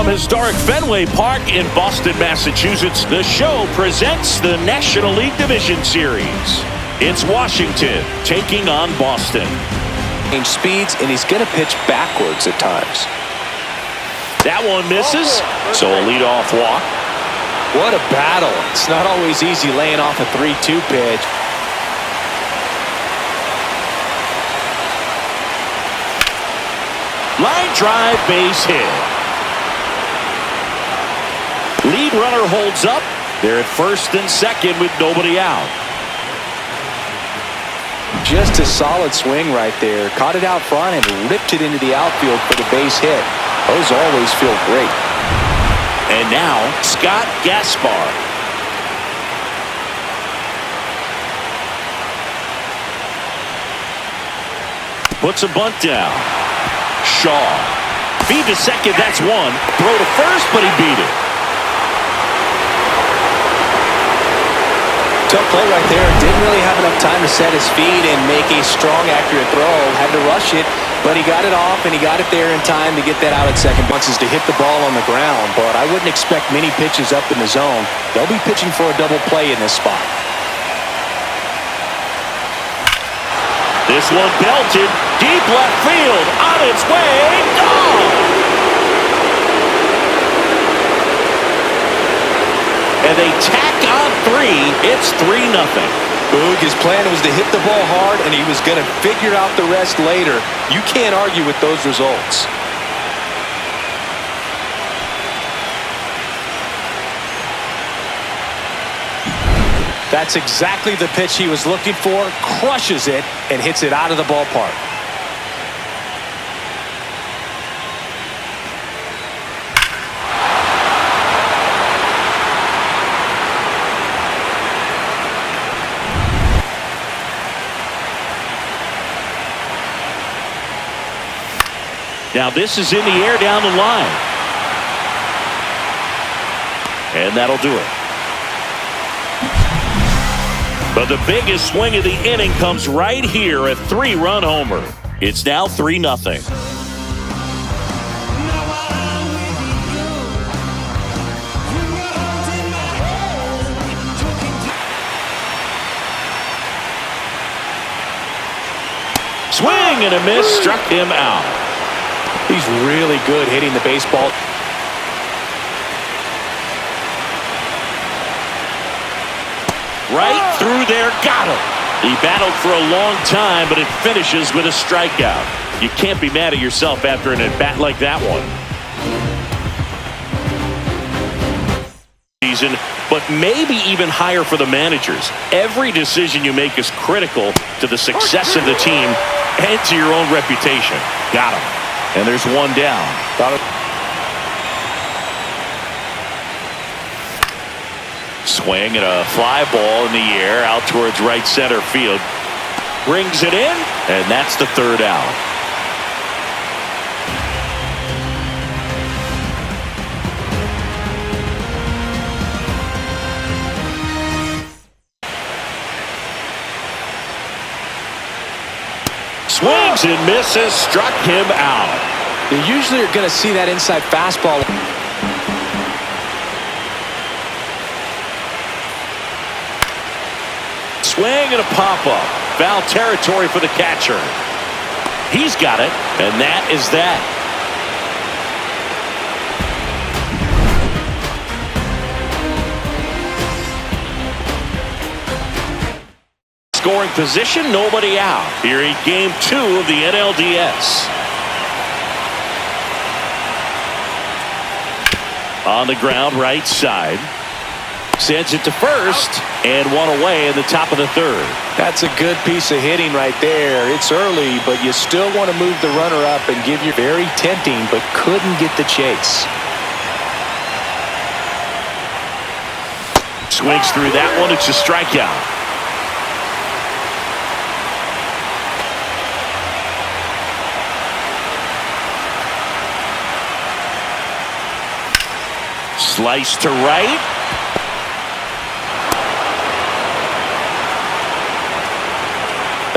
historic Fenway Park in Boston, Massachusetts, the show presents the National League Division Series. It's Washington taking on Boston. Change speeds, and he's going to pitch backwards at times. That one misses, so a leadoff walk. What a battle. It's not always easy laying off a 3-2 pitch. Line drive, base hit. Lead runner holds up. They're at first and second with nobody out. Just a solid swing right there. Caught it out front and ripped it into the outfield for the base hit. Those always feel great. And now, Scott Gaspar. Puts a bunt down. Shaw. Feed to second, that's one. Throw to first, but he beat it. Tough play right there. Didn't really have enough time to set his feet and make a strong, accurate throw. Had to rush it, but he got it off, and he got it there in time to get that out at second. Wants is to hit the ball on the ground, but I wouldn't expect many pitches up in the zone. They'll be pitching for a double play in this spot. This one belted, deep left field, on its way, gone! And they tack on three, it's 3-0. Boog, his plan was to hit the ball hard, and he was going to figure out the rest later. You can't argue with those results. That's exactly the pitch he was looking for. Crushes it and hits it out of the ballpark. Now this is in the air down the line. And that'll do it. But the biggest swing of the inning comes right here, a 3-run homer. It's now 3-0. Swing and a miss, struck him out. He's really good hitting the baseball. Right through there, got him. He battled for a long time, but it finishes with a strikeout. You can't be mad at yourself after an at-bat like that one. Season, but maybe even higher for the managers. Every decision you make is critical to the success of the team and to your own reputation. Got him. And there's one down. Swing and a fly ball in the air out towards right center field. Brings it in, and that's the third out. Swings and misses, struck him out. You usually are going to see that inside fastball. Swing and a pop-up. Foul territory for the catcher. He's got it, and that is that. Scoring position, nobody out. Here in Game 2 of the NLDS. On the ground, right side. Sends it to first, and one away in the top of the third. That's a good piece of hitting right there. It's early, but you still want to move the runner up and give you very tempting, but couldn't get the chase. Swings through that one. It's a strikeout. Slice to right.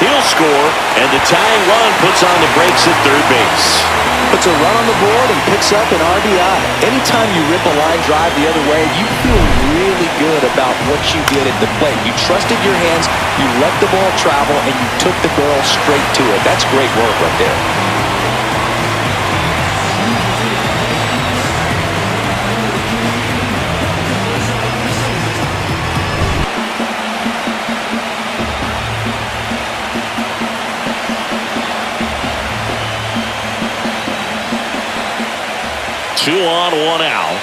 He'll score, and the tying run puts on the brakes at third base. Puts a run on the board and picks up an RBI. Anytime you rip a line drive the other way, you feel really good about what you did at the plate. You trusted your hands, you let the ball travel, and you took the barrel straight to it. That's great work right there. 2 on, 1 out.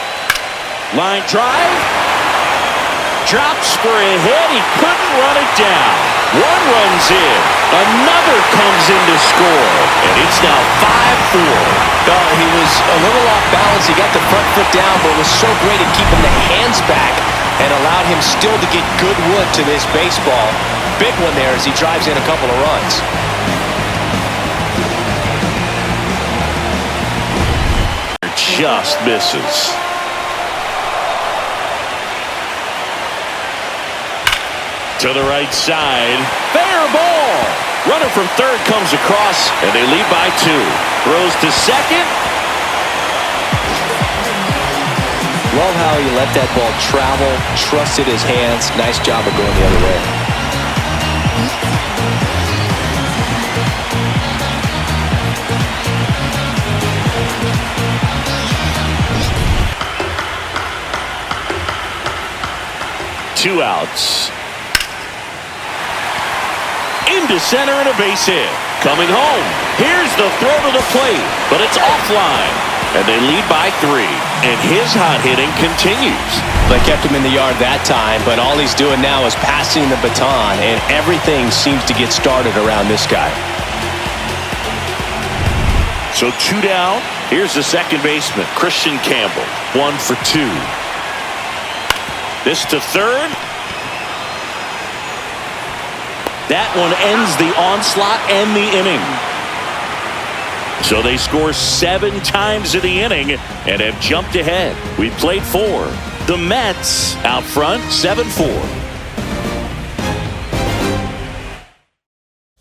Line drive. Drops for a hit. He couldn't run it down. One runs in. Another comes in to score. And it's now 5-4. He was a little off balance. He got the front foot down, but it was so great at keeping the hands back and allowed him still to get good wood to this baseball. Big one there as he drives in a couple of runs. Just misses. To the right side. Fair ball. Runner from third comes across, and they lead by 2. Throws to second. Love how he let that ball travel, trusted his hands. Nice job of going the other way. Two outs. Into center and a base hit. Coming home. Here's the throw to the plate, but it's offline. And they lead by 3. And his hot hitting continues. They kept him in the yard that time, but all he's doing now is passing the baton, and everything seems to get started around this guy. So 2 down. Here's the second baseman, Christian Campbell. 1 for 2. This to third. That one ends the onslaught and the inning. So they score 7 times in the inning and have jumped ahead. We played 4. The Mets out front, 7-4.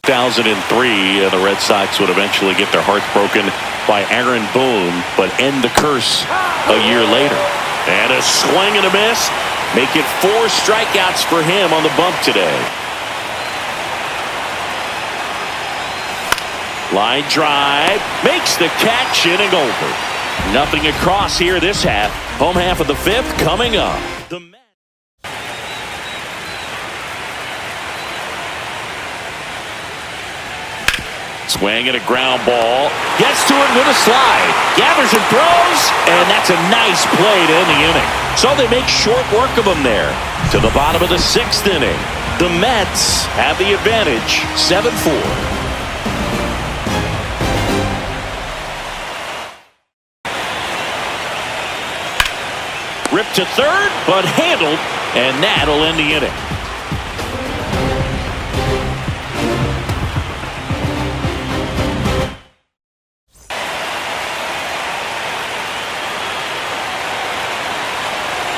2003, the Red Sox would eventually get their hearts broken by Aaron Boone, but end the curse a year later. And a swing and a miss. Make it 4 strikeouts for him on the bump today. Line drive. Makes the catch, inning over. Nothing across here this half. Home half of the 5th coming up. The swing and a ground ball. Gets to it with a slide. Gathers and throws. And that's a nice play to end the inning. So they make short work of him there. To the bottom of the 6th inning. The Mets have the advantage. 7-4. Ripped to third, but handled. And that'll end the inning.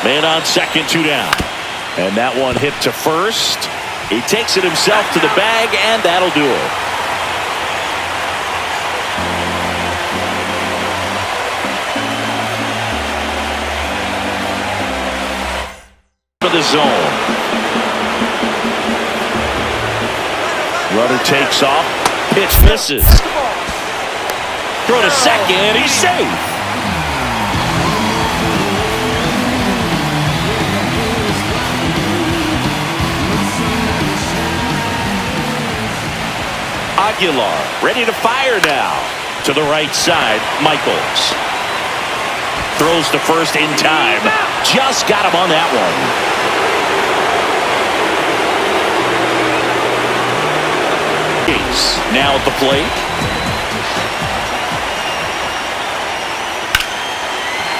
Man on second, 2 down. And that one hit to first. He takes it himself to the bag, and that'll do it. To the zone. Runner takes off. Pitch misses. Throw to second. He's safe. Aguilar ready to fire now. To the right side, Michaels. Throws to first in time. Just got him on that one. Now at the plate.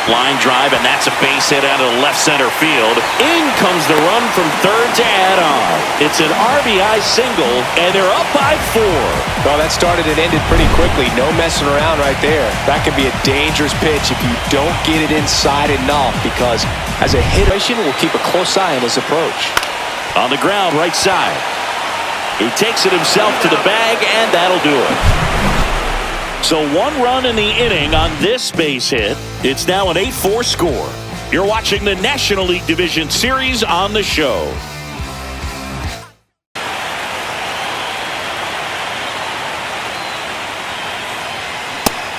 Line drive, and that's a base hit out of the left center field. In comes the run from third to add on. It's an RBI single, and they're up by 4. Well, that started and ended pretty quickly. No messing around right there. That could be a dangerous pitch if you don't get it inside enough, because as a hitter, we'll keep a close eye on his approach. On the ground, right side. He takes it himself to the bag, and that'll do it. So 1 run in the inning on this base hit. It's now an 8-4 score. You're watching the National League Division Series on the show.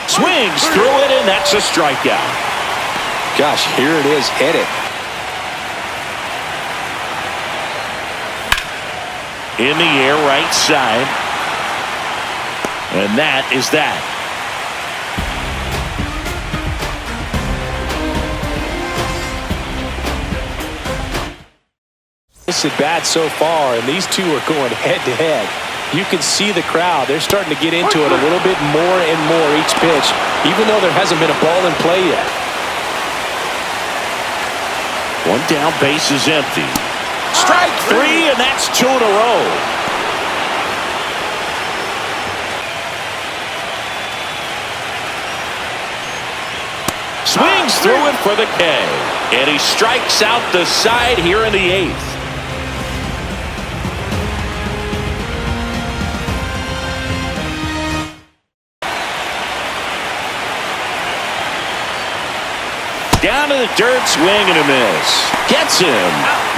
Swings through it, and that's a strikeout. Gosh, here it is, hit it. In the air, right side. And that is that. This at bat so far, and these two are going head to head. You can see the crowd. They're starting to get into it a little bit more and more each pitch, even though there hasn't been a ball in play yet. 1 down, base is empty. Strike 3, and that's 2 in a row. Swings through it for the K. And he strikes out the side here in the 8th. Down to the dirt, swing and a miss. Gets him.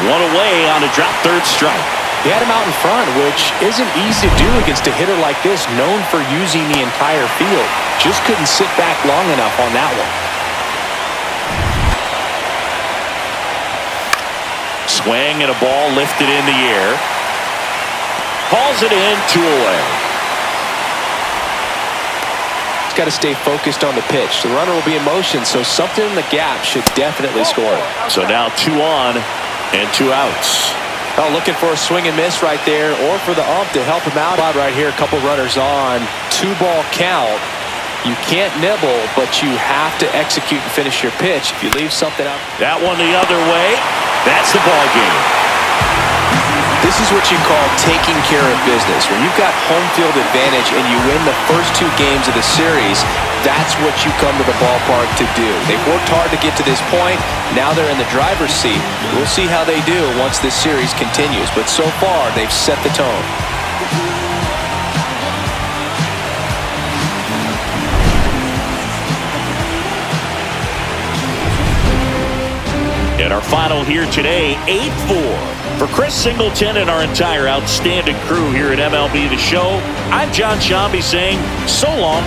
1 away on a drop third strike. He had him out in front, which isn't easy to do against a hitter like this, known for using the entire field. Just couldn't sit back long enough on that one. Swing and a ball lifted in the air. Hauls it in, 2 away. He's got to stay focused on the pitch. The runner will be in motion, so something in the gap should definitely score. So now 2 on and 2 outs. Oh, looking for a swing and miss right there, or for the ump to help him out. Right here, a couple runners on. 2-ball count. You can't nibble, but you have to execute and finish your pitch. If you leave something out. That one the other way. That's the ball game. This is what you call taking care of business. When you've got home field advantage and you win the first 2 games of the series, that's what you come to the ballpark to do. They've worked hard to get to this point. Now they're in the driver's seat. We'll see how they do once this series continues. But so far, they've set the tone. And our final here today, 8-4. For Chris Singleton and our entire outstanding crew here at MLB The Show, I'm John Shambi saying so long.